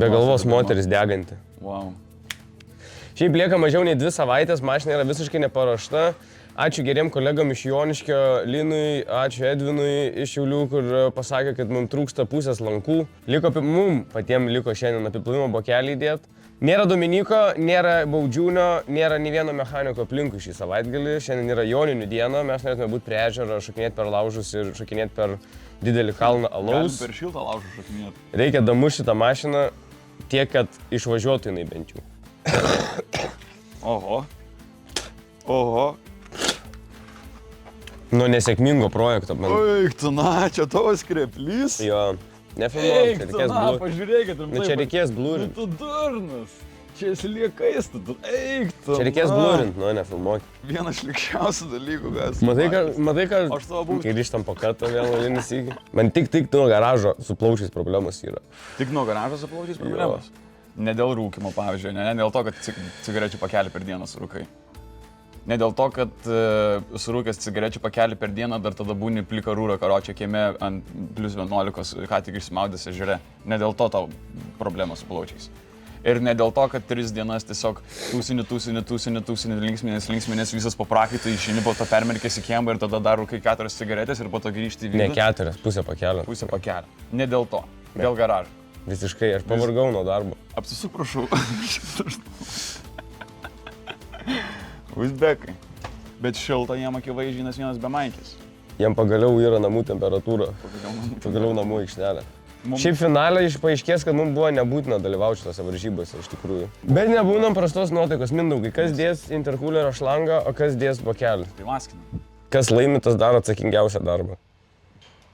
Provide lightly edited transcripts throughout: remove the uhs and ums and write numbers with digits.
Be galvos moteris deganti. Wow. Šiaip lieka mažiau nei 2 savaitės, mašina yra visiškai neparuošta. Ačiū geriem kolegom iš Joniškio, Linui, ačiū Edvinui iš Šiaulių, kur pasakė, kad mums trūksta pusės lankų. Mum patiems liko šiandien apiplovimo bokelį įdėti. Nėra Dominiko, nėra Baudžiūnio, nėra nei vieno mechaniko aplinkui šį savaitgalį. Šiandien yra joninių diena, mes norėtume būti prie ežero, šokinėti per laužus ir šokinėti per didelį kalną alaus. Galim per šiltą laužą šokinėti. Reikia damušti šitą mašiną tiek, kad išvažiuotų jinai bent jau. Oho. Oho. Nuo nesėkmingo projekto, man. Eik tu, na, čia tavo skreplys. Jo, nefilmuok, čia reikės blūrinti. Pažiūrėkit, Nu čia reikės blūrinti. Tu durnas. Čia esi liekais, tu. Eik tu. Čia reikės blūrinti, nu nefilmuok. Vienas šlikščiausių dalykų, gas. Matai, kad Aš savo būsiu. kai grįžtam po kartą vėl vienas įgį. Man tik nuo garažo su plaučiais problemos yra. Tik nuo garažo su plaučiais problemos? Ne dėl rūkymo, pavyzdžiui, ne dėl to, kad cigarečių pakelį per dieną surūkai. Ne dėl to, kad surūkęs cigarečių pakelį per dieną dar tada būni plika rūra karočio kieme ant plius 11, ką tik išsimaudęs ežere. Ne dėl to tau problema su plaučiais. Ir ne dėl to, kad 3 dienas tiesiog tūsini, linksminės visas po prakaitą, išeini, po to permerkės į kiemą ir tada dar rūkai 4 cigaretės ir po to grįžti į vidų. Ne 4, pusę pakelio. Pusę pakelio. Ne dėl to. Dėl garažo. Visiškai, aš pavargau nuo darbo. Apsisuk, prašau. Uzbekai. Bet šilta jiem akivaizdžiai, nes vienas be maikės. Jiem pagaliau yra namų temperatūra. Pagaliau namų aikštelė. Šiaip finale paaiškės, kad mums buvo nebūtina dalyvauti šitose varžybose iš tikrųjų. Bet nebūnam prastos nuotaikos, Mindaugai. Kas dės interkulerio šlangą, o kas dės bokelį? Tai maskina. Kas laimi, tas daro atsakingiausią darbą.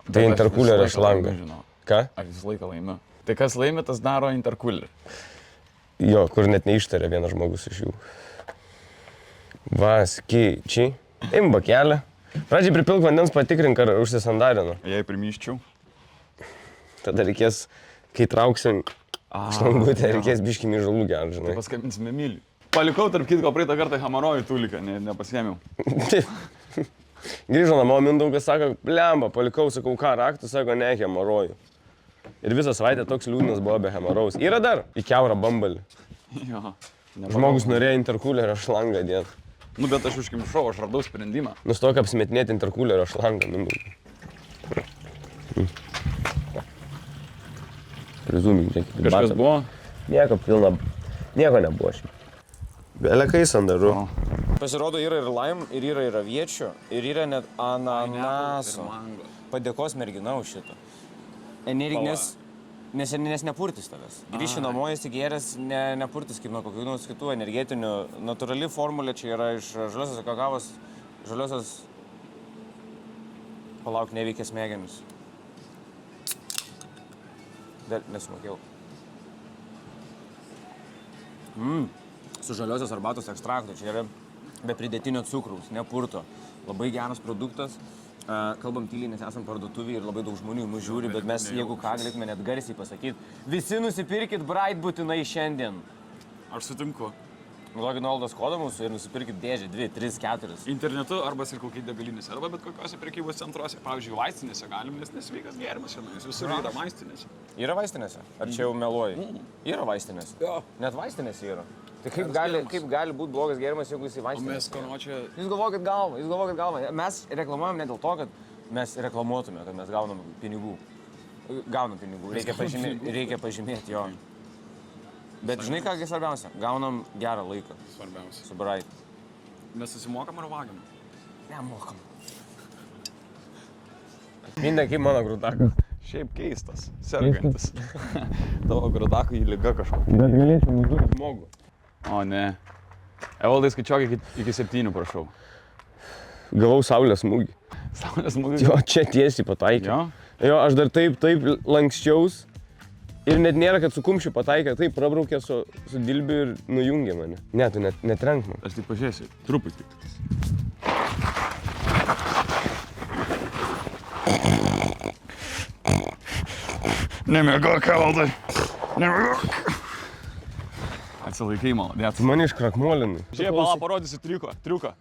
Tai interkulerio šlangą. Ką? Aš visą laiką laimiu. Tai kas laimi, tas daro interkulerį. Jo, kur net neištarė vienas žmogus iš jų. Vaskyčiai. Im bokelį. Pradžiai pripilk vandens, patikrink, ar užsisandarino. Jei primyščiau. Tada reikės, kai trauksim šlangutę, reikės biškį myžalų gerti, žinai. Tai paskambinsime Emiliui. Palikau tarp kitko praeitą kartą hemorojų tuliką, nepasiėmiau. Grįžo namo, Mindaugas sako, blemba, palikau, sakau, ką, raktų, sako, ne, hemorojų. Ir visą savaitę toks liūdnas buvo be hemorojaus. Yra dar į kiaurą bambalį. Jo. Žmogus norėjo interkulerio šlangą dėti. Nu, bet aš užkimšau, aš radau sprendimą. Nustok apsimetinėti interkulerio šlangą, Mindaugai. Prizumink, žiūrėk. Kažkas buvo? Nieko pilna, nieko nebuvo šiaip. Belekai sandaru. Pasirodo, yra ir laim, ir yra ir aviečių, ir yra net ananaso. Padėkos mergina už šitą. Energinės, nes nepurtis tavęs. Grįši namo, įsigėręs, nepurtis kaip nuo kokių nors kitų energetinių. Natūrali formulė čia yra iš žaliosios kakavos, žaliosios, palauk, neveikia smegenis. Nesumokėjau. Su žaliosios arbatos ekstraktu, čia yra be pridėtinio cukraus, nepurto. Labai geras produktas. Kalbam tyliai, nes esam parduotuvėje ir labai daug žmonių mus žiūri, bet mes, jeigu ką, galėtume net garsiai pasakyti, visi nusipirkit Bright būtinai šiandien. Aš sutinku. Naudokit nuolaidos kodą mūsų ir nusipirkit dėžę 2, 3, 4. Internetu arba ir kokiai degalinėse, arba bet kokiuose prekybos centruose. Pavyzdžiui, vaistinėse galim, nes nesveikas gėrimas šiandien, nes visur yra vaistinėse. Yra vaistinėse? Ar čia jau meluoji? Yra vaistinėse? Jo. Net vaistinėse yra. Tai kaip gali būti blogas gėrimas, jeigu jis į vaistinėse? O mes konočia... Jūs galvokit galvą. Mes reklamuojam ne dėl to, kad mes reklamuotume, kad mes gaunam pinigų. Gaunam pinigų. Reikia pažymėti jo. Bet žinai, ką svarbiausia? Gaunam gerą laiką. Svarbiausia. Su Bright. Mes susimokam ar vagiam? Nemokam. Mindai, kaip mano grūdakas. Šiaip keistas, sergantis. Tavo grūdakų į liga kažkokia. Bet galėčiau nužudyti žmogų. O ne. Evaldai, skaičiuok iki 7, prašau. Gavau saulės smūgį. Saulės smūgį? Jo, čia tiesiai pataikiau. Jo, aš dar taip lankščiaus. Ir net nėra, kad su kumščiu pataikė, taip prabraukė su dilbiu ir nujungė mane. Ne, tu netrenk man. Aš tik pažiūrėsiu, truputį. Nemiegok, Evaldai. Nemiegok. Atsilaikai, malodėt. Mane iškrakmolinai. Žiūrėk, pala, parodysiu triuką.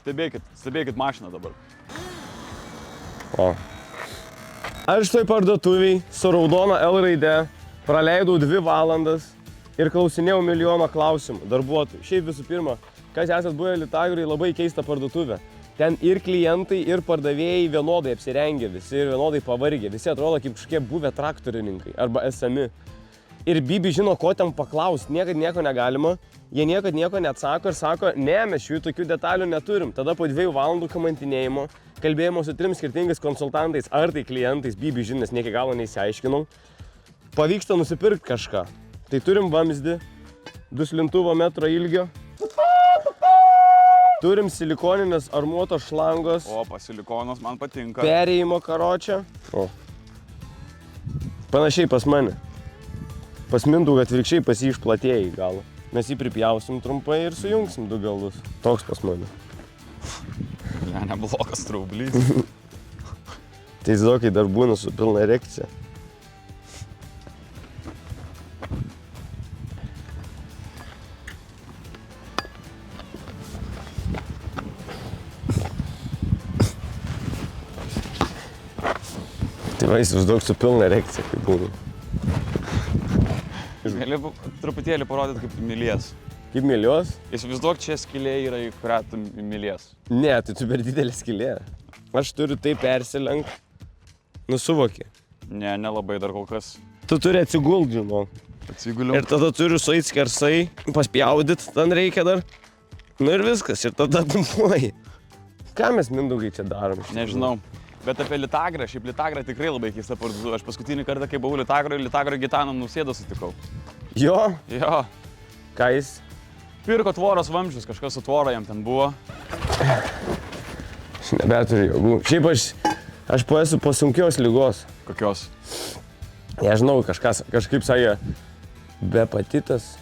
Stebėkit mašiną dabar. O. Aš toj parduotuviai su raudona L raide Praleidau 2 valandas ir klausinėjau milijoną klausimų darbuotojų. Šiaip visų pirma, kas esat buvę Lytagriui, labai keista parduotuvė. Ten ir klientai, ir pardavėjai vienodai apsirengę visi ir vienodai pavargę. Visi atrodo kaip kažkokie buvę traktorininkai arba esami. Ir Bibi žino, ko ten paklaust, niekad nieko negalima. Jie niekad nieko neatsako ir sako, ne, mes šių tokių detalių neturim. Tada po 2 valandų kamantinėjimo, kalbėjimo su 3 skirtingais konsultantais ar tai klientais, Bibi žinės, nieki galo neįsiaiškinau, pavyksta nusipirkti kažką. Tai turim vamzdį, 2 slintuvo metro ilgio. Turim silikoninės armuotos šlangos. O, silikonas man patinka. Perėjimo karočią. O. Panašiai pas mane. Pas Mindaugą atvirkščiai pas jį išplatėja į galą. Mes jį pripjausim trumpai ir sujungsim 2 galus. Toks pas mane. Ne, neblogas traublys. Tai zokai dar būna su pilna erekcija. Tai va, įsivaizduok su pilna erekcija, kaip būna. Gali truputėlį parodyti, kaip mylies. Kaip mylios? Įsivaizduok, čia skylė yra, į kurią tu mylies. Ne, tai tu per didelė skylė. Aš turiu tai persilenkt. Nusuvokį. Ne, nelabai dar kol kas. Tu turi atsigult, žinau. Atsiguliau. Ir tada turiu sueit skersai, paspjaudyt, ten reikia dar. Nu ir viskas, ir tada pumpuoji. Ką mes, Mindaugai, čia darom? Nežinau. Bet apie Lytagrą, šiaip Lytagrą tikrai labai keista parduotuvė. Aš paskutinį kartą, kai buvau Lytagrą Gitaną Nausėdą sutikau. Jo? Jo. Ką jis? Pirko tvoros vamzdžius, kažkas su tvora jam ten buvo. Aš nebeturiu jėgų. Šiaip aš esu po sunkios ligos. Kokios? Nežinau, kažkaip sakė, bepatitas.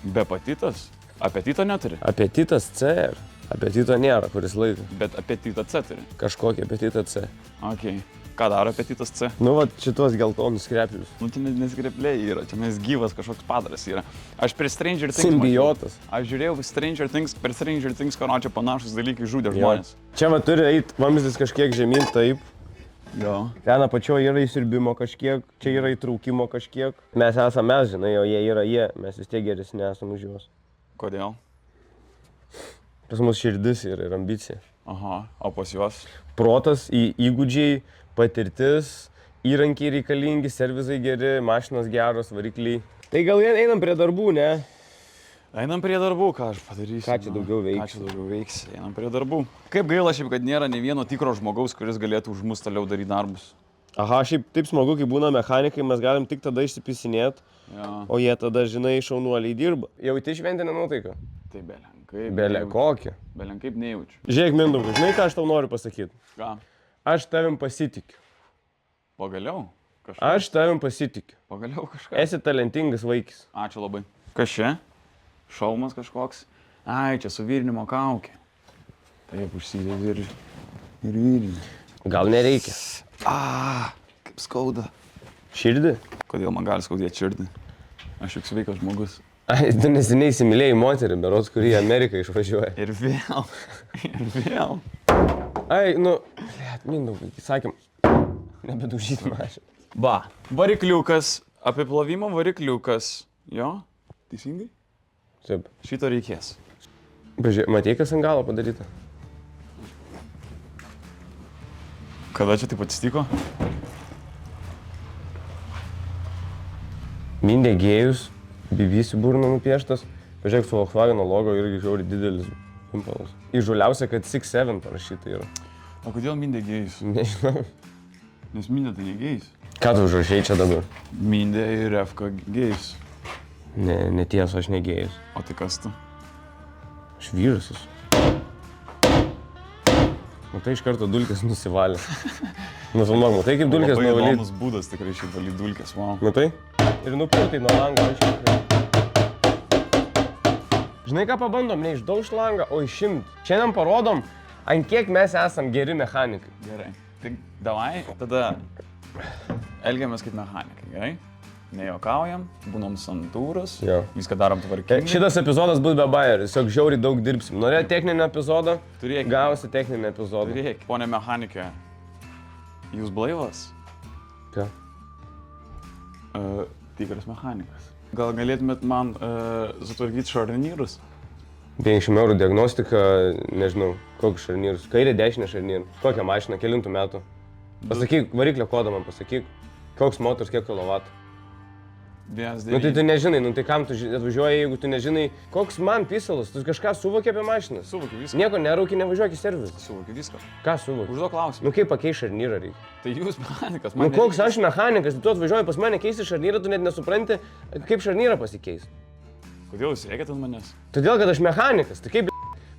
Bepatitas? Apetito neturi? Apetitas C ir apetito nėra, kuris laiko. Bet apetitą C turi? Kažkokį apetitą C. Okei. Ką daro apetitas C? Nu, va, šitos geltonus skreplius. Nu, čia neskrepliai yra, čia mes gyvas kažkoks padaras yra. Aš per Stranger Things Simbiotas. Aš žiūrėjau Stranger Things, per Stranger Things, ką čia panašus dalykai žudė žmonės. Čia va turi eit vamzdis kažkiek žemyn, taip. Jo. Ten apačioje yra įsirbimo kažkiek, čia yra įtraukimo kažkiek. Mes esame mes, žinai, o jie yra jie. Mes vis tiek geresni esame už juos. Kodėl? Pas mus širdis yra ir ambicija. Aha, o pas juos? Protas, įgūdžiai, patirtis, įrankiai reikalingi, servizai geri, mašinos geros, varikliai. Tai gal einam prie darbų, ne? Einam prie darbų, ką aš padarysiu. Ką čia daugiau veiks? Einam prie darbų. Kaip gaila šiaip, kad nėra nei vieno tikro žmogaus, kuris galėtų už mus toliau daryti darbus. Aha, šiaip taip smagu, kai būna mechanikai, mes galim tik tada išsipisinėti, o jie tada, žinai, šaunuoliai dirba. Jauti šventinę nuotaiką? Tai belenkaip. Kokią? Belenkaip nejaučiu. Žiūrėk, Mindaugai, žinai, ką aš tau noriu pasakyti? Ką? Aš tavim pasitikiu. Pagaliau? Aš tavim pasitikiu. Pagaliau kažką. Esi talentingas vaikis. Ačiū labai. Kas čia? Šalmas kažkoks? Ai, čia suvirinimo kaukė. Taip, užsidėdi ir virinį. Gal nereikia. Kaip skauda. Širdį? Kodėl man gali skaudėti širdį? Aš juk sveikas žmogus. Ai, tu neseniai įsimylėjai moterį, berods, kuri į Ameriką išvažiuoja. Ir vėl. Ai, nu, Mindaugai, sakėm, nebedaužyt mašiną. Va, varikliukas, apiplovimo varikliukas. Jo? Teisingai? Taip. Šito reikės. Pažiūrėk, matei, kas ant galo padaryta? Kada čia taip atsitiko? Mindė gėjus, BBC burną nupieštas. Pažiūrėk, su Volkswagen logo irgi žiauri didelis impalas. Įžuliausia, kad 6-7 parašyta yra. O kodėl Mindė gėjus? Nežinau. Nes Mindė tai negėjus. Ką tu užrašei čia dabar? Mindė ir Efka gėjus. Ne, netiesa, aš negėjus. O tai kas tu? Aš vyras esu. Matai, iš karto dulkės nusivalė. Nufilmuok, matai, kaip dulkės nuvalyti? Labai įdomus būdas tikrai šiaip valyti dulkės, wow. Matai? Ir nupurtai nuo lango, aiškiai. Žinai, ką pabandom? Ne išdaužt langą, o išimt. Šiandien parodom, ant kiek mes esam geri mechanikai. Gerai. Tai davai, tada elgiamės kaip mechanikai, gerai? Nejuokaujam, būnom santūrus, viską darom tvarkingai. Šitas epizodas bus be bajerio, tiesiog žiauriai daug dirbsim. Norėjai techninį epizodą? Turėk. Gausi techninį epizodą. Turėk. Pone mechanikė, jūs blaivas? Ką? Tikras mechanikas. Gal galėtumėt man sutvarkyti šarnyrus? 50 eurų diagnostika, nežinau, kokius šarnyrus. Kairė, dešinė šarnyrų. Kokią mašiną, kelintų metų. Pasakyk, variklio kodą man pasakyk. Koks motors, kiek kilovatų. Nu tai tu nežinai, nu tai kam tu atvažiuoji, jeigu tu nežinai, koks man pisalas, tu kažką suvoki apie mašiną. Suvokiu viską. Nieko nerauki, nevažiuok į servisą. Suvokiu viską. Ką suvoki? Užduok klausimą. Nu kaip pakeisti šarnyrą reikia? Tai jūs mechanikas, Nu koks aš mechanikas, tu atvažiuoji pas mane keisti šarnyrą, tu net nesupranti, kaip šarnyrą pasikeis. Kodėl jūs rėkėt ant manęs? Todėl, kad aš mechanikas, tai kaip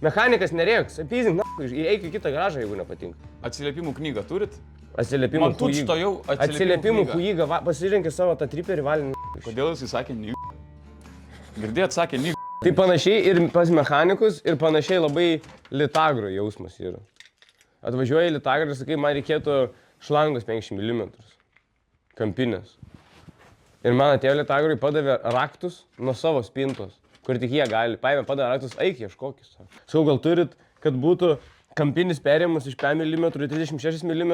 mechanikas nerėks, apyzink, eik į kitą garažą, jeigu nepatinka. Atsiliepimų knygą turit? Atsiliepimų Man tučtojau Atsiliepimų kūjygą, pasirinkė savo tą triperį valį. Kodėl jis sakė ny? Girdėjot, sakė ny. Tai panašiai ir pas mechanikus, ir panašiai labai litagro jausmas yra. Atvažiuoji į litagrą ir sakai, man reikėtų šlangos 50 mm. Kampinės. Ir man atėjo litagrui, padavė raktus nuo savo spintos, kur tik jie gali. Paėmė, padavė raktus, eik ieškokis. Sakau, gal turit, kad būtų kampinis perėjimas iš 5 mm į 36 mm,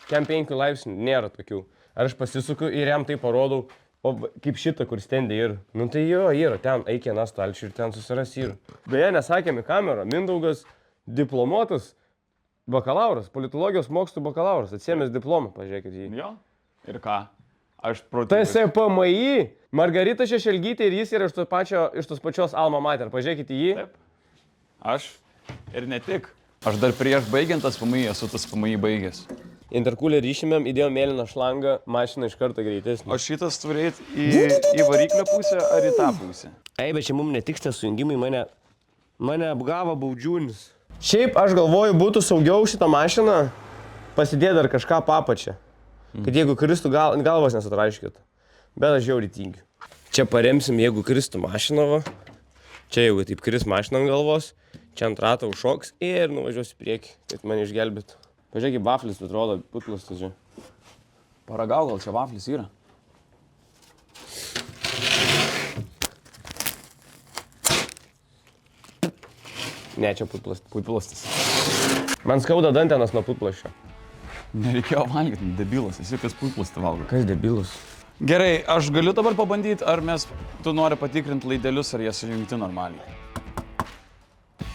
kem 5 laipsnių, nėra tokių. Ar aš pasisuku ir jam tai parodau, o kaip šitą, kur stendė yra. Nu tai jo, yra, ten eik vieną stalčių ir ten susiras yra. Beje, nesakėm į kamerą, Mindaugas diplomuotas bakalauras, politologijos mokslų bakalauras, atsiėmęs diplomą, pažiūrėkit jį. Jo. Ir ką? Aš protingas. TSPMI, Margarita Šešelgytė ir jis yra iš tos pačios alma mater, pažiūrėkit į jį. Taip. Aš ir ne tik. Aš dar prieš baigiant tas PMI esu tas PMI baigęs. Interkulę ryšimėm, įdėjom mėlyną šlangą, mašina iš karto greitesnė. O šitas turėt į variklio pusę ar į tą pusę? Ei, bet čia mums netiks tie sujungimai, mane apgavo baudžiūnis. Šiaip aš galvoju, būtų saugiau šitą mašiną pasidėti dar kažką papačią. Kad jeigu kristų galvas nesutraiškėtų. Bet aš žiauriai tingiu. Čia paremsim, jeigu kristų mašiną va. Čia jeigu taip kris mašiną ant galvos. Čia ant rato užšoks ir nuvažiuosi į priekį, kad mane išgelbėtų. Pažiūrėk, vaflis atrodo putlas, tai čia. Paragau, gal čia vaflis yra? Ne, čia putlas. Putplastis. Man skauda dantenas nuo putplašio. Nereikėjo valgyti, debilas, esi kas putplastį valgo. Kas debilus? Gerai, aš galiu dabar pabandyti, ar tu nori patikrinti laidelius, ar jie sujungti normaliai.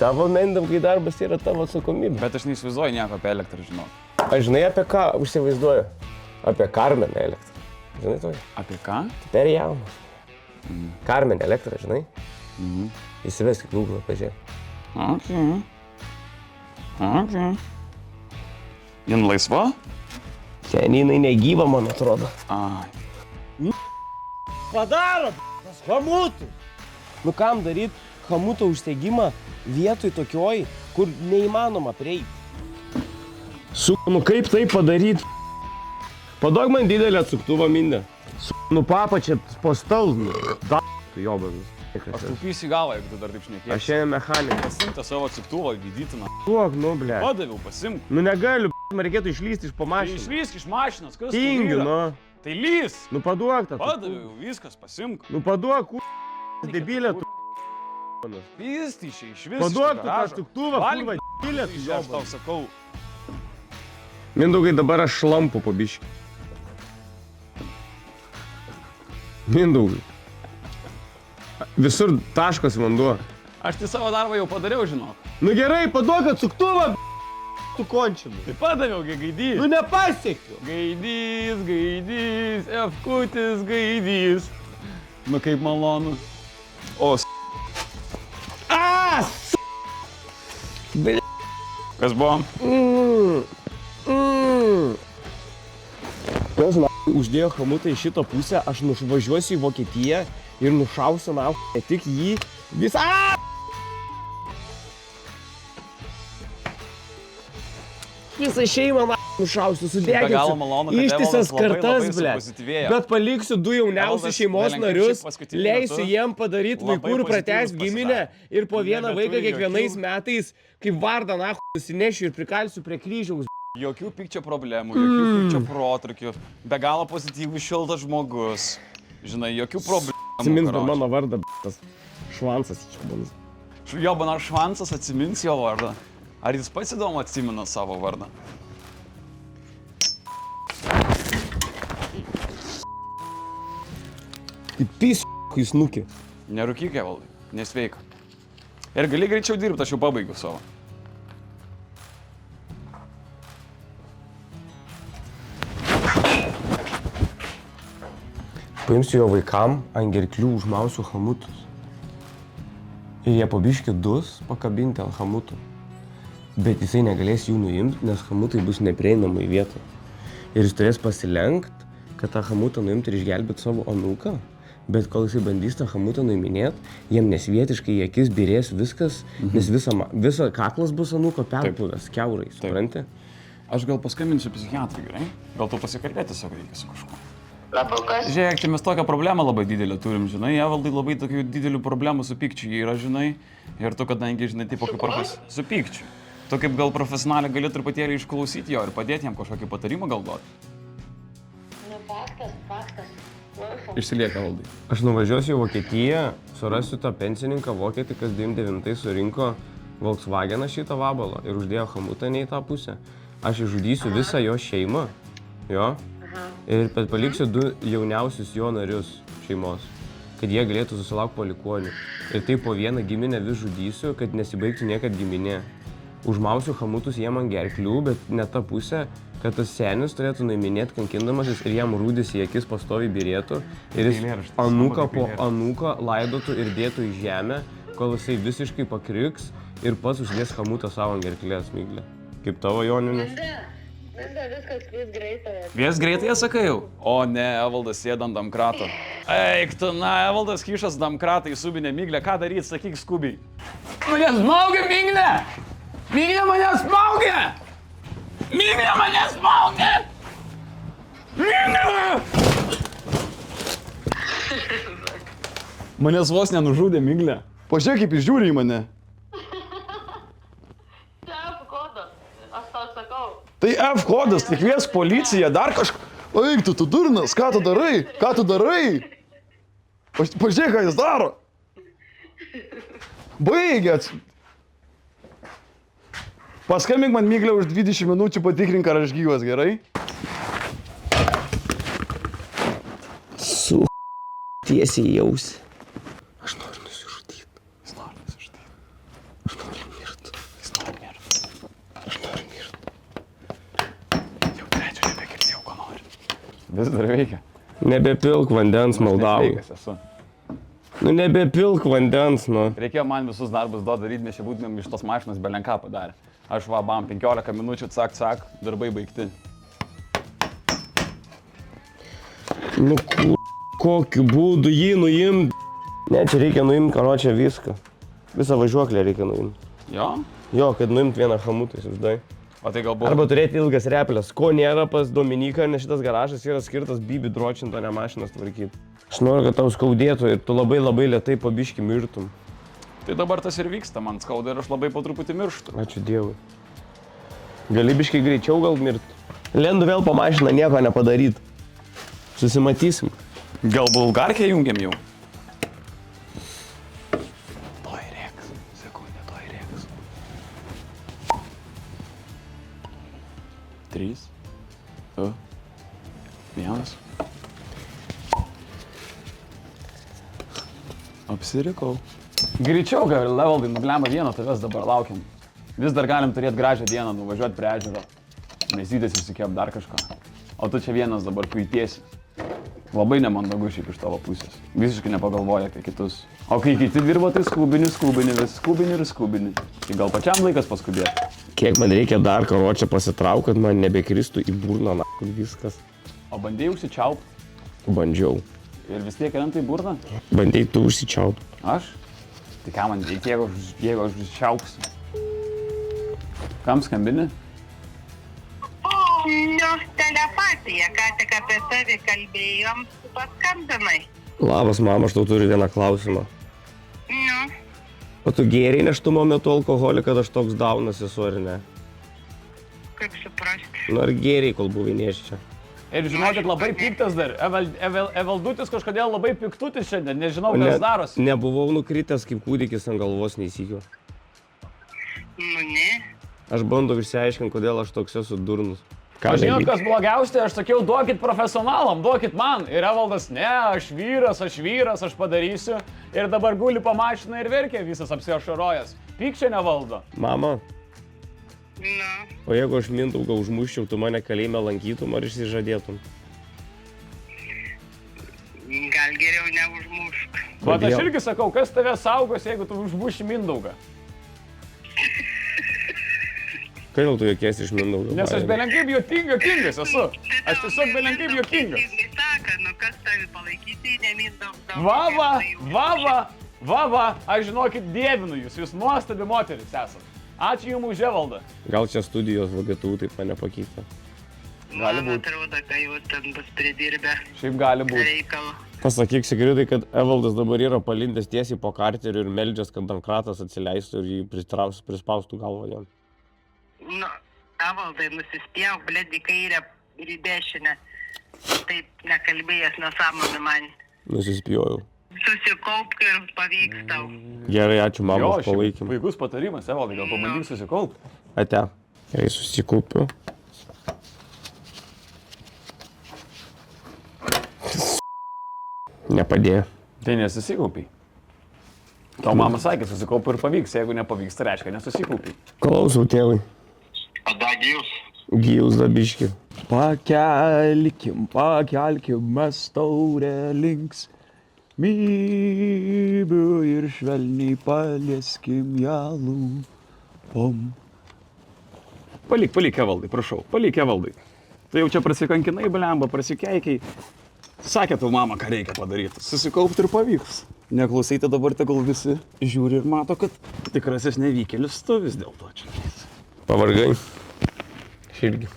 Tavo mendavgai darbas yra tavo atsakomybė. Bet aš neįsivaizduoju nieko apie elektrą, žinau. Aš žinai apie ką užsivaizduoju? Apie Karmen elektrą. Žinai to? Apie ką? Per jaunas. Karmen elektrą, žinai? Įsivesk į Google, pažiūrėk. Ok. Jin laisva? Seninai negyva, man atrodo. Ai. Padaro, hamutų. Nu kam daryt hamuto užsegimą vietoj tokioj, kur neįmanoma prieiti? Nu kaip tai padaryt? Paduok man didelį atsuktuvą mindę. Nu papačia po stalnu. Tu jobavis. Aš tupysiu į galvą, jeigu tu dar taip šnekėsi. Aš šiandien mechanikas. Pasimk tą savo atsuktuvą, gydytiną. Duok, nu ble. Padaviau, pasimk. Nu negaliu, man reikėtų išlysti iš po Tai mašinos. išlysk iš mašinos, kas Tingiu, nu. Tai lys. Nu paduok tą. Padaviau, viskas, pasimk. Nu paduok, debilė tu. Pysti iš vis. Paduok tu tą atsuktuvą, Valgyk, debilė tu Aš tau jobavis. sakau. Mindaugai, dabar aš šlampu po biškį. Mindaugai. Visur taškas vanduo. Aš tai savo darbą jau padariau, žinok. Nu gerai, paduok atsuktuvą, tu končinu. Tai padaviau, gaidys. Nu nepasiekiu. Gaidys, F-kutis, gaidys. Nu kaip malonu. O, kas buvo? Kas uždėjo hamutą į šitą pusę, aš nuvažiuosiu į Vokietiją ir nušausiu ne tik jį, visą. Visą šeimą nušausiu, Be galo malonu, kad ištisas Evaldas labai kartas, ble. supozityvėjo. Bet paliksiu du jauniausius Evaldas šeimos Belenkiščiai narius, paskutiniu leisiu metu jiem padaryti labai vaikų ir pozityvus pratęsti giminę ir po vieną Nebeturi vaiką kiekvienais jokių- metais, kaip vardą nusinešiu ir prikalsiu prie kryžiaus. Jokių pykčio problemų, jokių pykčio protrukių. Be galo pozityvus, šiltas žmogus. Žinai, jokių problemų. Atsimins dar karoči. mano vardą, tas švansas iškabans. Jo banar švansas atsimins jo vardą. Ar jis pats įdomu atsimena savo vardą? Kaip pys, kai snukė. Nerūkyk, Evaldai, nesveika. Ir gali greičiau dirbti, aš jau pabaigiu savo. Paimsiu jo vaikam ant gerklių užmausiu hamutus. Ir jie pabiški dus pakabinti ant hamutų. Bet jisai negalės jų nuimti, nes hamutai bus neprieinamai vietoj. Ir jis turės pasilenkt, kad tą hamutą nuimti ir išgelbėti savo anūką. Bet kol jisai bandys tą hamutą nuiminėt, jiem nesvietiškai į akis birės viskas, nes visa kaklas bus anūko perpuvęs kiaurai, supranti? Aš gal paskambinsiu psichiatrui, gerai? Gal tu pasikalbėti savo reikia su kažkuo. Labukas. Žiūrėk, čia mes tokią problemą labai didelę turim, žinai, Evaldai labai tokių didelių problemų su pykčiu yra, žinai, ir tu, kadangi, žinai, tipo kaip su pykčiu. Tu kaip gal profesionaliai gali truputėlį išklausyti jo ir padėti jam kažkokį patarimą galvoti. Nu, faktas. Išsilieka, Evaldai. Aš nuvažiuosiu į Vokietiją, surasiu tą pensininką vokietį, kas 99 surinko Volkswageną šitą vabalą ir uždėjo hamutą ne į tą pusę. Aš išžudysiu visą jo šeimą, jo, ir paliksiu 2 jauniausius jo narius šeimos, kad jie galėtų susilaukti palikuonių. Ir taip po vieną giminę vis žudysiu, kad nesibaigtų niekad giminė. Užmausiu hamutus jiem ant gerklių, bet ne tą pusę, kad tas senis turėtų nuiminėti kankindamasis ir jam rūdis į akis pastoviai birėtų ir jis anūką po anūką laidotų ir dėtų į žemę, kol jisai visiškai pakriks ir pats uždės hamutą savo ant gerklės, Miglė. Kaip tavo Joninis? Linda, viskas vis greitai. Vis greitai sakai jau? O ne, Evaldas sėdant damkrato. Eik tu, na, Evaldas kišas damkratą į subinę Miglę, ką daryti, sakyk skubiai. Mane smaugia, Miglė! Miglė mane smaugia! Miglė mane smaugia! Miglė! Manęs vos nenužudė, Miglė. Pažiūrėk, kaip jis žiūri į mane. Taip, kodas. Aš tau sakau. Tai F kodas, tai kvies policiją, dar kažką. Eik tu durnas, ką tu darai? Ką tu darai? Pažiūrėk, ką jis daro. Baigėt. Paskambink man, Miglė, už 20 minučių patikrink, ar aš gyvas, gerai? Su tiesiai jausi. Aš noriu nusižudyti. Jis nori nusižudyti. Aš noriu mirti. Jis nori mirti. Aš noriu mirti. Jau trečio nebegirdėjau, ko nori. Vis dar veikia. Nebepilk vandens, maldauju. Nesveikas esu. Nu nebepilk vandens, nu. Reikėjo man visus darbus daryti, mes čia būtumėm iš tos mašinos belenką padarę. Aš va, bam, 15 minučių, cak, darbai baigti. Nu, kokiu būdu jį nuimt? Ne, čia reikia nuimt, karočią viską. Visą važiuoklę reikia nuimt. Jo? Jo, kad nuimt vieną hamutą, įsivaizduoji. O tai galbūt... Arba turėti ilgas replės. Ko nėra pas Dominiką, nes šitas garažas yra skirtas bibi dročinto, ne mašinas tvarkyti. Aš noriu, kad tau skaudėtų ir tu labai lėtai pabiški mirtum. Tai dabar tas ir vyksta, man skauda ir aš labai po truputį mirštu. Ačiū Dievui. Gali biškai greičiau gal mirti. Lendu vėl po mašiną nieko nepadaryt. Susimatysim. Gal bulgarkę jungiam jau? Toj rėks, sekundę, toj rėks. 3, 2, 1. Apsirikau. Greičiau, gal Evaldai, nublema dieną, tavęs dabar laukiam. Vis dar galim turėti gražią dieną, nuvažiuoti prie ežero. Mėsytės išsikėp dar kažką. O tu čia vienas dabar kuitiesi. Labai nemandagu šiaip iš tavo pusės. Visiškai nepagalvoja apie kitus. O kai kiti dirba, tai skubini, vis skubini. Tai gal pačiam laikas paskubėti. Kiek man reikia dar karočią pasitraukti, kad man nebekristų į burną, viskas. O bandėjai užsičiaupt? Bandžiau. Ir vis tiek krenta į burną? Bandėjai tu užsičiaupt. Aš? Tai ką man reikia, jeigu aš užsičiaupsiu? Kam skambini? Telepatija, ką tik apie tave kalbėjom, paskambinai. Labas, mama, aš tau turiu vieną klausimą. Nu, O tu gėrei nėštumo metu alkoholį, kad aš toks daunas esu, ar ne? kaip suprasti. Nu ar gėrei, kol buvai nėščia? Ir žinokit, labai piktas dar. Evaldutis kažkodėl labai piktutis šiandien, nežinau, kas darosi. Nebuvau nukritęs kaip kūdikis ant galvos neįsykio. Nu, ne. Aš bandau išsiaiškinti, kodėl aš toks esu durnus. Ką Žinot, daryt? kas blogiausia, aš sakiau, duokit profesionalam, duokit man. Ir Evaldas, ne, aš vyras, aš padarysiu. Ir dabar guli po mašiną ir verkia visas apsiašarojęs. Pykčia nevaldo. Mama, Nu, o jeigu aš Mindaugą užmuščiau, tu mane kalėjime lankytum ar išsižadėtum? gal geriau neužmušk. Bet aš Kodėl? irgi sakau, kas tave saugos, jeigu tu užmuši Mindaugą. Kodėl tu jokiesi iš Mindaugo? Nes aš belenkaip juokingas esu. Aš tiesiog belenkaip juokingas. Jis sako, nu kas tavi palaikyti, nemindaug daug. Va, aš žinokit, dievinu jūs nuostabi moteris esat. Ačiū jums už Evaldą. Gal čia studijos VGTU taip mane pakeitė? Gali Man būt. atrodo, kad jau ten bus pridirbę Šiaip gali būti. reikalą. Pasakyk Sigridai, kad Evaldas dabar yra palindęs tiesiai po karteriu ir meldžias, kad Dankratas atsileistų ir jį prispaustų galvą jam. Nu, Evaldai, nusispjauk, blėd, į kairę ir į dešinę. Taip nekalbėjęs nesąmonė man. Nusispjojau. Susikaupk ir pavyks tau. Gerai, ačiū Jo, mamos šiaip palaikymą. puikus patarimas, Evaldai, gal pabandyk susikaupti. Ate. Gerai, susikaupiu. Nepadėjo. Tai nesusikaupiai. Tau mama sakė, susikaupiu ir pavyks, jeigu nepavyks, tai reiškia nesusikaupiai. Klausau, tėvai. Kada gyvus? Gyvus dabiški. Pakelkim mes taurę links. Mybių ir švelniai palieskim ją lūpom. Palik, Evaldai, prašau, palik, Evaldai. Tu jau čia prasikankinai, blemba, prasikeikiai. Sakė tau mama, ką reikia padaryti. Susikaupti ir pavyks. Neklausyti dabar tegul visi žiūri ir mato, kad tikrasis nevykėlis tu vis dėlto čia. Pavargai. Irgi.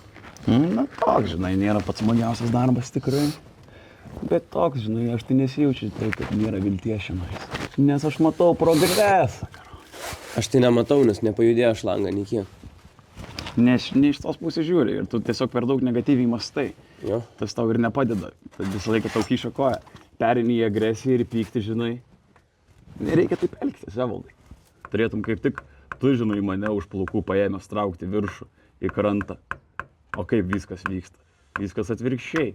Na toks, žinai, nėra pats smagiausias darbas tikrai. Bet toks, žinai, aš tai nesijaučiu taip, kad nėra vilties šiandien. Nes aš matau progresą. Aš tai nematau, nes nepajudėjo šlangą nei kiek. Nes ne iš tos pusės žiūri ir tu tiesiog per daug negatyviai mastai. Jo. Tas tau ir nepadeda. Tad visą laiką tau kiša koją. Perini į agresiją ir pykti, žinai. Nereikia taip elgtis, Evaldai. Turėtum kaip tik, tu žinai, mane už plaukų paėmęs traukti viršų į krantą. O kaip viskas vyksta? Viskas atvirkščiai.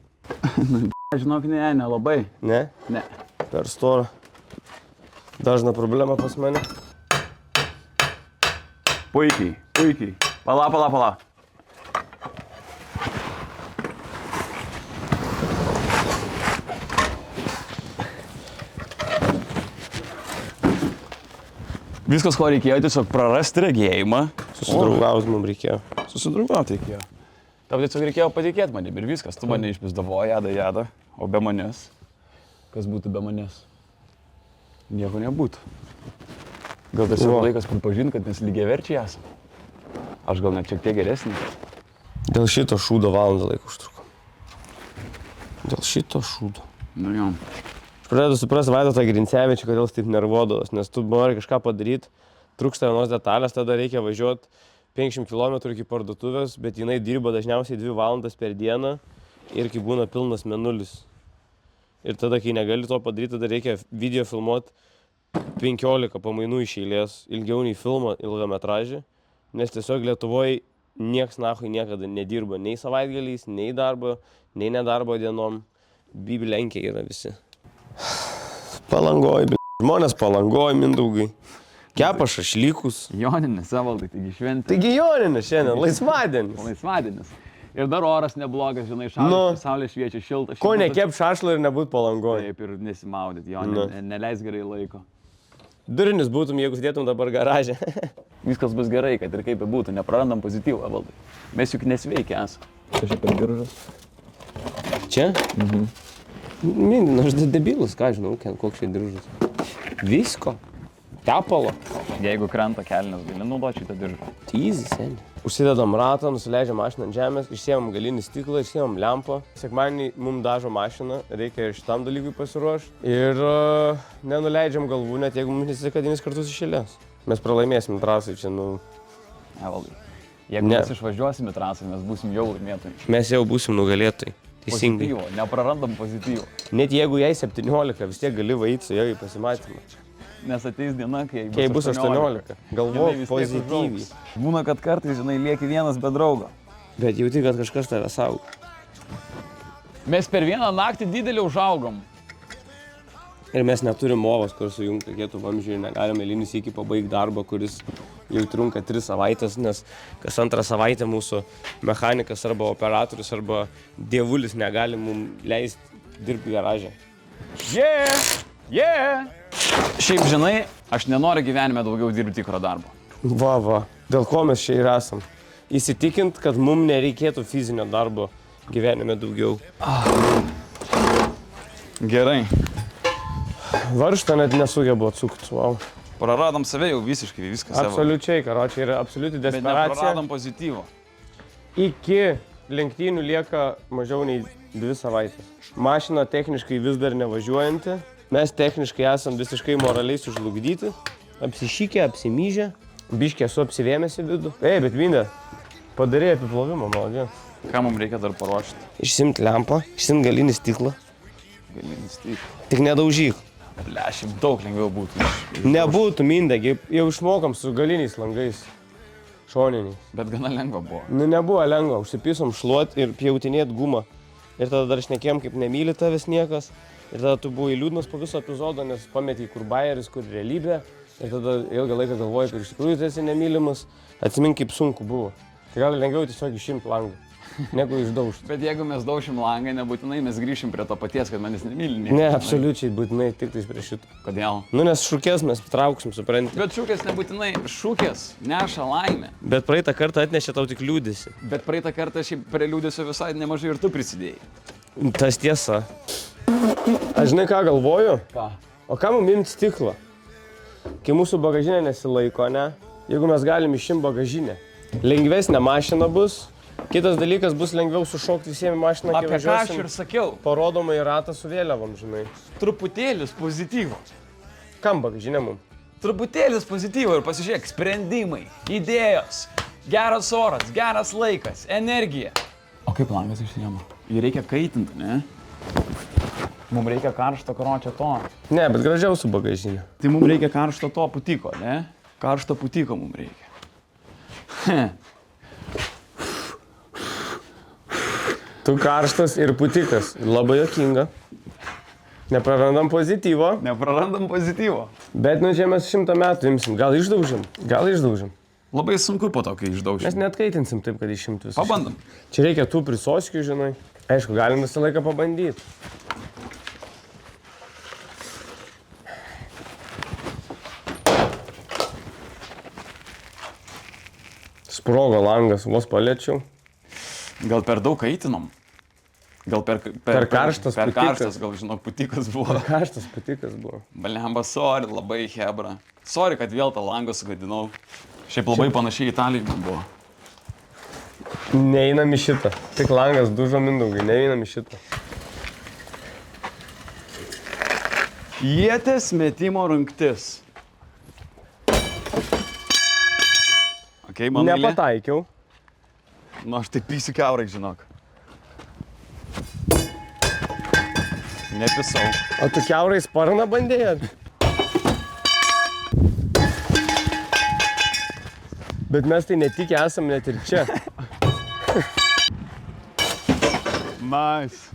Žinok, nelabai. Ne? Ne. Per storą. Dažna problema pas mane. Puikiai. Pala. Viskas, ko reikėjo, tiesiog prarasti regėjimą. Susidraugavus mums reikėjo. Susidraugauti reikėjo. Tau tiesiog reikėjo patikėti manim ir viskas. Tu mane išpizdavo, jada, o be manęs. Kas būtų be manęs? Nieko nebūtų. Gal tiesiog laikas pripažinti, kad mes lygiaverčiai esame. Aš gal net šiek tiek geresnį. Dėl šito šūdo valandą laiko užtruko. Dėl šito šūdo. Nu jo. Aš pradedu suprasti Vaidotą Grincevičių, kodėl jis taip nervuodavas, nes tu nori kažką padaryti, trūksta vienos detalės, tada reikia važiuoti 500 km iki parduotuvės, bet jinai dirba dažniausiai 2 valandas per dieną ir kai būna pilnas mėnulis. Ir tada, kai negali to padaryti, tada reikia video filmuoti 15 pamainų iš eilės, ilgiau nei filmą ilgametražį, nes tiesiog Lietuvoje nieks nahui niekada nedirba, nei savaitgaliais, nei darbo, nei nedarbo dienom. Bibi Lenkė yra visi. Palangoj, žmonės Palangoj, Mindaugai. Kepa šašlykus. Joninės, Evaldai, taigi šventė. Taigi Joninės šiandien, laisvadienis. Laisvadienis. Ir dar oras neblogas, žinai, saulė šviečia šilta. Ko nekep šašlą ir nebūt Palangoj. Taip ir nesimaudyti, jo, neleis gerai laiko. Durnius būtum, jeigu sėdėtum dabar garaže. Viskas bus gerai, kad ir kaip būtų, neprarandam pozityvą, Evaldai. Mes juk nesveikia esame. Aš per biržas. Čia? Aš debilus, ką žinau, koks čia diržas. Visko. Tepalo. Jeigu krenta kelnes, gali naudoti šitą diržą. Easy, seniai. Užsidedam ratą, nusileidžiam mašiną ant žemės, išsiemam galinį stiklą, išsiemam lempą. Sekmadienį mums dažo mašiną, reikia ir šitam dalykui pasiruošti. Ir nenuleidžiam galvų, net jeigu mums nesiseka 9 kartus iš eilės. Mes pralaimėsim trasai čia, Evaldai, jeigu mes išvažiuosim į trasą, mes būsim jau laimėtojai. Mes jau būsim nugalėtojai. Teisingai. Pozityvo, neprarandam pozityvo. Net jeigu jai 17, vis tiek gali vaiti su jo į pasimatymą. Nes ateis diena, kai bus 18. Galvok pozityviai. Būna, kad kartais, žinai, lieki vienas be draugo. Bet jauti, kad kažkas tave saugo. Mes per vieną naktį didelį užaugom. Ir mes neturim movos, kur sujungti reikėtų vamzdžių ir negalime eilinį sykį pabaigti darbą, kuris jau trunka 3 savaitės, nes kas antrą savaitę mūsų mechanikas arba operatorius arba dievulis negali mums leisti dirbti garaže. Šiaip žinai, aš nenoriu gyvenime daugiau dirbti tikro darbo. Va, dėl ko mes čia ir esam. Įsitikint, kad mums nereikėtų fizinio darbo gyvenime daugiau. Gerai. Varžtą net nesugebu atsukti, wow. Praradom save jau visiškai, viskas. Absoliučiai, karočiai, yra absoliuti Bet desperacija. nepraradom pozityvo. Iki lenktynių lieka mažiau nei 2 savaitės. Mašina techniškai vis dar nevažiuojanti. Mes techniškai esam visiškai moraliai sužlugdyti. Apsišykę, apsimyžę. Biškė esu apsivėmęs į vidų. Bet Vindė, padarė apiplovimą, malodė. Ką mums reikia dar paruošti? Išsimt lempą, išsimt galinį stiklą. Galinis tik. Tik nedaužyk. Šiaip daug lengviau būtų. Nebūtų, Mindė, jau išmokam su galiniais langais. Šoniniais. Bet gana lengva buvo. Nu, nebuvo lengva, užsipisom šluot ir pjautinėt gumą. Ir tada dar šnekėjom, kaip nemyli tavęs niekas. Ir tada tu buvai liūdnas po viso epizodo, nes pametei, kur bajeris, kur realybė. Ir tada ilgą laiką galvojai, kad iš tikrųjų tu esi nemylimas. Atsimink, kaip sunku buvo. Tai gal lengviau tiesiog išimti langą, negu išdaužti. Bet jeigu mes daušim langą, nebūtinai mes grįšim prie to paties, kad manęs nemyli. Ne, absoliučiai būtinai tik tais prie šito. Kodėl? Nu, nes šūkės mes trauksim, supranti. Bet šūkės nebūtinai, šūkės neša laimę. Bet praeitą kartą atnešė tau tik liūdėsi. Bet praeitą kartą šiaip prie liūdėsio visai nemažai ir tu prisidėjai. Tas tiesa. Aš žinai, ką galvoju? Ką? O ką mums imti stiklą? Kai mūsų bagažinė nesilaiko, ne? Jeigu mes galim išimti bagažinę. Lengvesnė mašina bus. Kitas dalykas bus lengviau sušokti visiems mašiną, kai Apie ką aš ir važiuosim. sakiau. Parodomą į ratą su vėliavom, žinai. Truputėlis pozityvo. Kam bagažinė mums? Truputėlis pozityvo ir pasižiūrėk, sprendimai, idėjos, geras oras, geras laikas, energija. O kaip langas išsiema? Jį reikia kaitinti, ne? Mums reikia karšto karočio to. Ne, bet gražiau su bagažinė. Tai mums reikia karšto to putiko, ne? Karšto putiko mums reikia. Tu karštas ir putikas. Labai juokinga. Neprarandam pozityvo. Neprarandam pozityvo. Bet nu čia mes 100 metų imsim. Gal išdaužim? Gal išdaužim. Labai sunku po to, kai Mes išdaužim. net kaitinsim taip, kad išimtų visą. Pabandom. Čia reikia tų prisoskių, žinai. Aišku, galim visą laiką pabandyti. Sprogo langas, vos paliečiau. Gal per daug kaitinom? Gal per karštas per putikas. karštas, gal žinok, putikas buvo. Karštas patikas buvo. Blemba, sorry, labai hebra. Sorry, kad vėl tą langą sugadinau. Šiaip labai panašiai Italijai man buvo. Neeinam į šitą. Tik langas dužo Mindaugai, neeinam į šitą. Ietės metimo rungtis. Okay, Nepataikiau. Nu, aš taip pysiu kiaurai, žinok. Nepisau. O tu kiaurai sparną bandėjai? Bet mes tai netik esam net ir čia. Nice.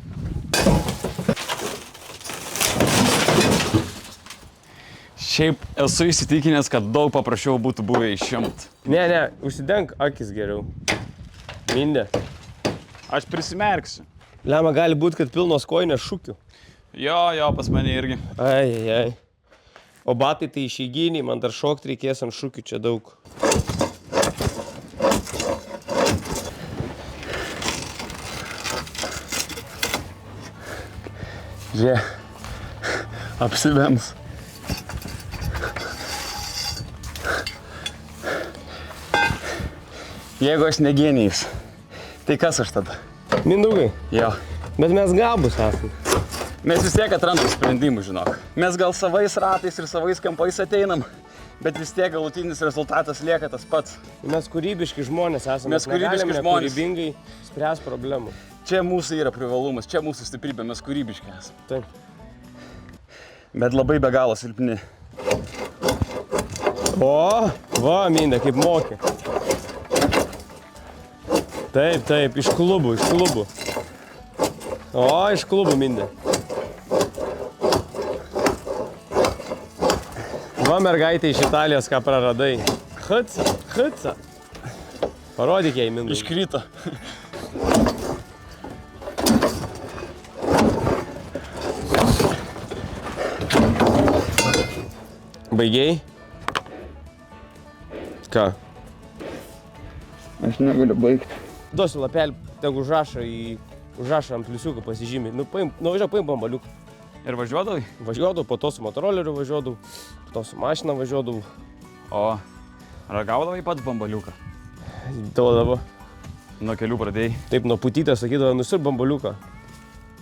Šiaip esu įsitikinęs, kad daug paprasčiau būtų buvę išimt. Ne, užsidenk akis geriau. Mindė. Aš prisimerksiu. Lema gali būti, kad pilnos kojinės šukių. Jo, pas mane irgi. Ai. O batai tai išeiginiai, man dar šokti reikės ant šukių čia daug. Jie. Apsivems. Jeigu aš ne genijus, tai kas aš tada? Mindaugai, Jo. bet mes gabus esame. Mes vis tiek atrandam sprendimų, žinok. Mes gal savais ratais ir savais kampais ateinam, bet vis tiek galutinis rezultatas lieka tas pats. Mes kūrybiški žmonės esame. Mes kūrybiški negalime žmonės. Kūrybingai spręs problemų. Čia mūsų yra privalumas, čia mūsų stiprybė, mes kūrybiški esame. Taip. Bet labai be galo silpni. O, va, Mindė, kaip mokė. Taip, iš klubų. O, iš klubų mindė. Va mergaitė iš Italijos, ką praradai. Hutsa. Parodyk jai, mindų. Iškrito. Baigiai? Ką? Aš negaliu baigti. Duosiu lapelį, tegu užrašą ant pliusiuką pasižymį. Nuvažiuok, paim bambaliuką. Ir važiuodavai? Važiuodavau, po to su motoroleriu važiuodavau, po to su mašina važiuodavau. O, ragaudavai pats bambaliuką? Taudavo. Nuo kelių pradėjai. Taip, nuo putytės sakydavo, nusirp bambaliuką.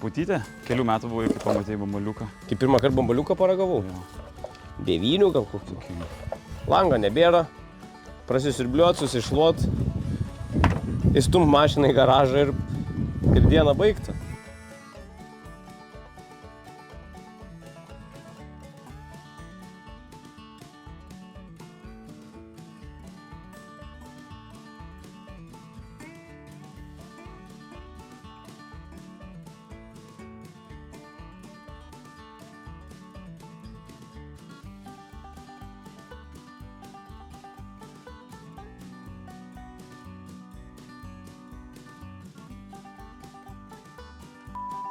Putytė? Kelių metų buvai, kai pamatėjai bambaliuką. Kai pirmą kartą bambaliuką paragavau. 9 gal kokį. Lango nebėra. Prasisirbliuot, susišluot. Įstumt mašiną į garažą ir dieną baigta.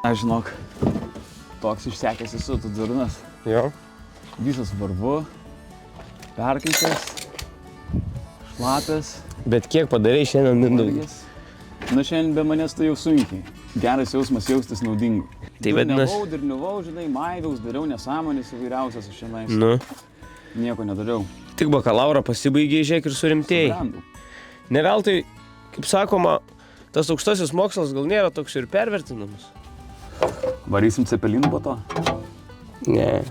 Aš žinok, toks išsekęs esu, tu durnas. Jo. Visas varbu, perkaitęs, šlapęs. Bet kiek padarei šiandien, Mindaugai? Na šiandien be manęs tai jau sunkiai. Geras jausmas jaustis naudingai. Tai vadinasi... Durniavau, žinai, maiviaus, dariau nesąmonės įvairiausias aš šiandien. Nu. Nieko nedariau. Tik bakalaurą pasibaigė, žiūrėk, ir surimtėjai. Subrendau. Ne veltui, kaip sakoma, tas aukštasis mokslas gal nėra toks ir pervertinamas. Varysim cepelinų po to? Ne.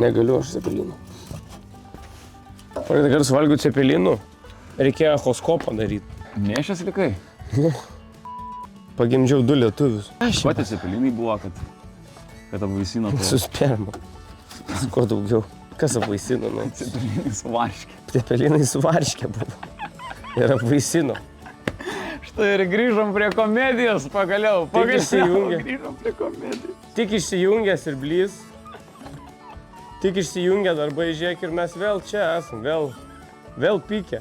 Negaliu aš cepelinų. Praeitą kartą suvalgiau cepelinų, reikėjo echoskopą daryti. Nešęs likai? Pagimdžiau 2 lietuvius. Pati cepelinai buvo, kad apvaisino to. Su sperma. Su kuo daugiau. Kas apvaisino? Nu? Cepelinai su varškė. Cepelinai su varškė buvo. Ir apvaisino. Štai ir grįžom prie komedijos pagaliau. išsijungė. Grįžom prie komedijos. Tik išsijungęs ir blys. Tik išsijungę darbai, žiūrėk, ir mes vėl čia esam. Vėl pykę.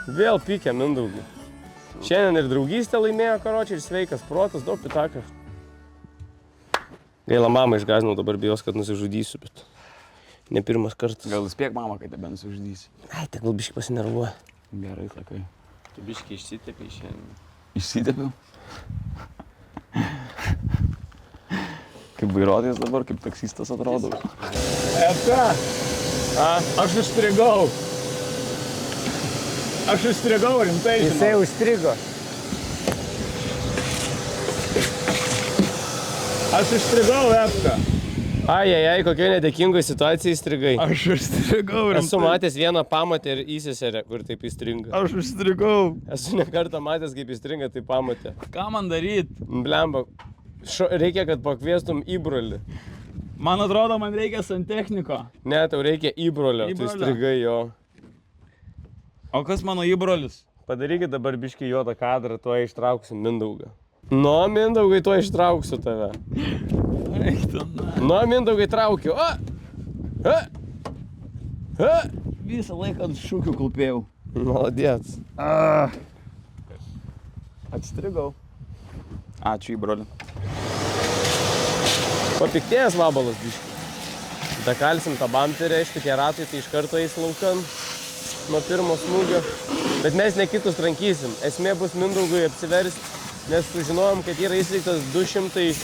Vėl pykę, Mindaugai. Šiandien ir draugystė laimėjo, karočiai, ir sveikas protas, daug pitakas. Gaila, mamą išgąsdinau, dabar bijos, kad nusižudysiu, bet ne pirmas kartas. Gal spėk mamą, kai tebe nusižudysi. Ai, tai gal biškį pasinervuoja. Gerai, sakai. Tu biškai išsitepiai šiandien. Išsitepiau? Kaip vairuotojas dabar, kaip taksistas atrodau. Eka! Aš užstrigau. Rimtai. Jisai užstrigo. Aš užstrigau, Epka. Ai, kokioje nedėkingoje situacijoje įstrigai. Aš užstrigau, rimtai. Esu matęs vieną pamatę ir įseserę, kur taip įstringa. Aš užstrigau. Esu ne kartą matęs, kaip įstringa, tai pamatė. Ką man daryt? Blemba, reikia, kad pakviestum įbrolį. Man atrodo, man reikia santechniko. Ne, tau reikia įbrolio, tu Įbrolio? įstrigai jo. O kas mano įbrolis? Padarykit dabar biškį juodą kadrą, tuo ištrauksim Mindaugą. Nu, Mindaugai, tuo ištrauksiu tave. Nu, Mindaugai, traukiu. Visą laiką ant šūkių kulpėjau. Maladėts. Atstrigau. Ačiū įbroli. Papiktėjęs vabalas biškį. Dakalsim tą bamperį, aišku, tie ratai tai iš karto eis laukan nuo pirmo smūgio. Bet mes ne kitus trankysim. Esmė bus Mindaugui apsiversti, nes sužinojom, kad yra įsteigtas 200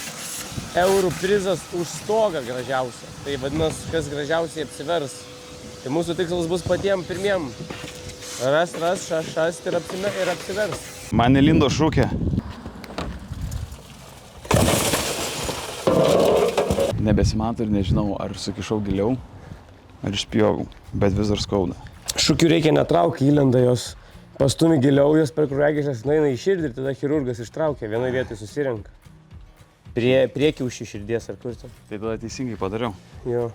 eurų prizas už stogą gražiausią. Tai vadinasi, kas gražiausiai apsivers. Tai mūsų tikslas bus patiem pirmiem. Šast ir apsivers. Man nelindo šūkė. Nebesimato ir nežinau, ar sukišau giliau, ar išpjovau, bet vis dar skauda. Šūkių reikia netraukti, įlenda jos, pastumi giliau, jos per kraujagysles nueina į širdį ir tada chirurgas ištraukia, vienoje vietoje susirenka. Prie kiaušį širdies ar kur ten. Tai tada teisingai padariau. Jo.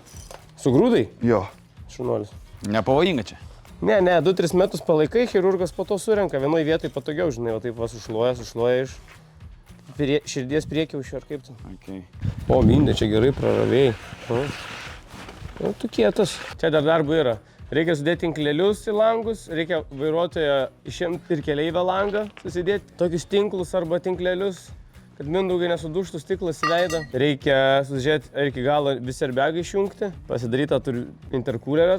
Su grūdai? Jo. Šunuolis. Nepavojinga čia. Ne, 2-3 metus palaikai, chirurgas po to surenka, vienoje vietoje patogiau, žinai, o taip va sušluoja iš širdies priekiaušio ar kaip tu. Okay. O, Mindė, čia gerai praravėjai. Nu, tu kietas. Čia dar darbų yra. Reikia sudėti tinklelius į langus, reikia vairuotoją išimti ir keleivę langą susidėti. Tokius tinklus arba tinklelius, kad mindaugai nesuduštų stiklas į veidą. Reikia sužiūrėti, ar iki galo visi airbagą išjungti. Pasidarytą turi interkulerio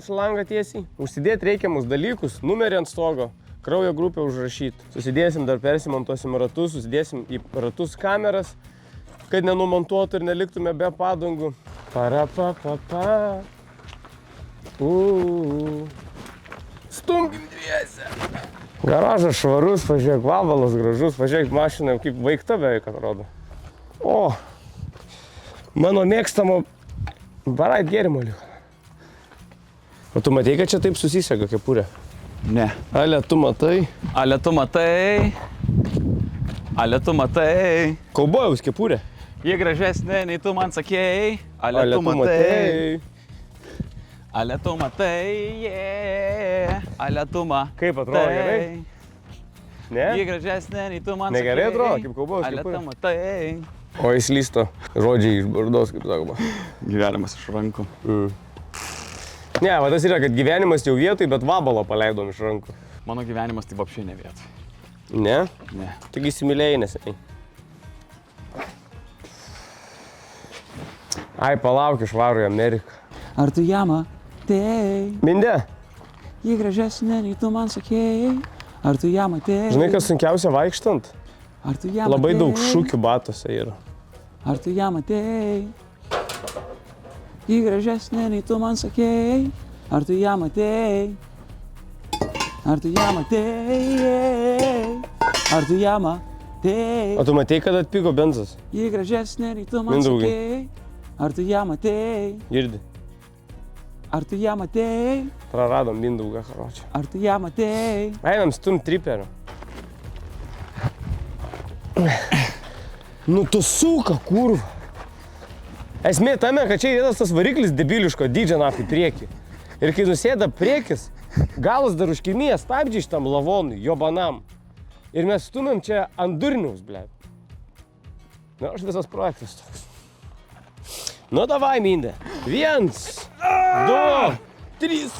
su langą tiesiai. Užsidėti reikiamus dalykus, numerį ant stogo, kraujo grupę užrašyti. Susidėsim, dar persimontuosim ratus, susidėsim į ratus kameras, kad nenumontuotų ir neliktume be padangų. Parapapapa. Stumkim dviese. Garažas švarus, pažiūrėk, vabalas gražus, pažiūrėk, mašina kaip vaikta beveik atrodo. O, mano mėgstamo barait gėrimo liko. O tu matei, kad čia taip susisega kepurė? Ne. Ale, tu matai? Ale, tu matai. Ale, tu matai. Kaubojaus kepurė. Ji gražesnė, nei tu man sakėjai. Ale, tu matai. Ale, tu matai, yeah. Ale, tu matai. Kaip atrodo, gerai? Ne? Ji gražesnė, nei tu man sakėjai. Negerai atrodo, kaip kaubojaus Ale, kepurė. tu matai. O jis lysto žodžiai iš bardos, kaip sakoma. Gyvenimas iš rankų. Ne, va tas yra, kad gyvenimas jau vietoj, bet vabalo paleidom iš rankų. Mano gyvenimas tai vapšiai ne vietoj. Ne? Ne. Tik įsimylėjai neseniai. Ai, palauk, išvaru į Ameriką. Ar tu ją matei? Mindė, Ji gražesnė, nei tu man sakėjai. Ar tu ją matei? žinai, kas sunkiausia vaikštant? Ar tu ją matei? Labai daug šūkių batuose yra. Ar tu ją matei? Ji gražesnė, nei tu man sakėjai. Ar tu ją matei? Ar tu ją matei? Ar tu ją matei? O tu matei, kad atpigo benzas? Ji gražesnė, nei tu man Mindaugai. sakėjai. Ar tu ją matei? Girdi. Ar tu ją matei? Praradom Mindaugą, karočią. Ar tu ją matei? Einam stum triperio. Nu tu suka, kurva. Esmė tame, kad čia yra tas variklis debiliško dydžio nakai priekį. Ir kai nusėda priekis, galas dar užkirmėja stabdžiai šitam lavonui, jo banam. Ir mes stumėm čia ant durniaus, blėt. Na, aš visas projektas toks. Nu, davai, Mindė. 1, 2, 3.